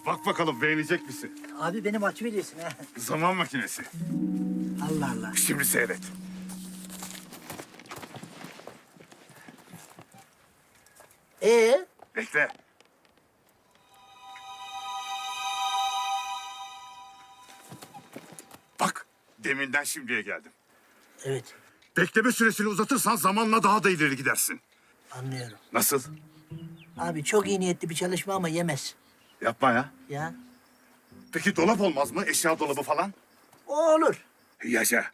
Bak bakalım beğenecek misin? Abi benim aç veriyorsun ha. Zaman makinesi. Allah Allah. Şimdi seyret. Bekle. Bak, deminden şimdiye geldim. Evet, Bekleme süresini uzatırsan zamanla daha da ileri gidersin. anlıyorum. Nasıl? Abi çok iyi niyetli bir çalışma ama yemez. Yapma ya. Ya Peki dolap olmaz mı? Eşya dolabı falan? o olur. Yaşa.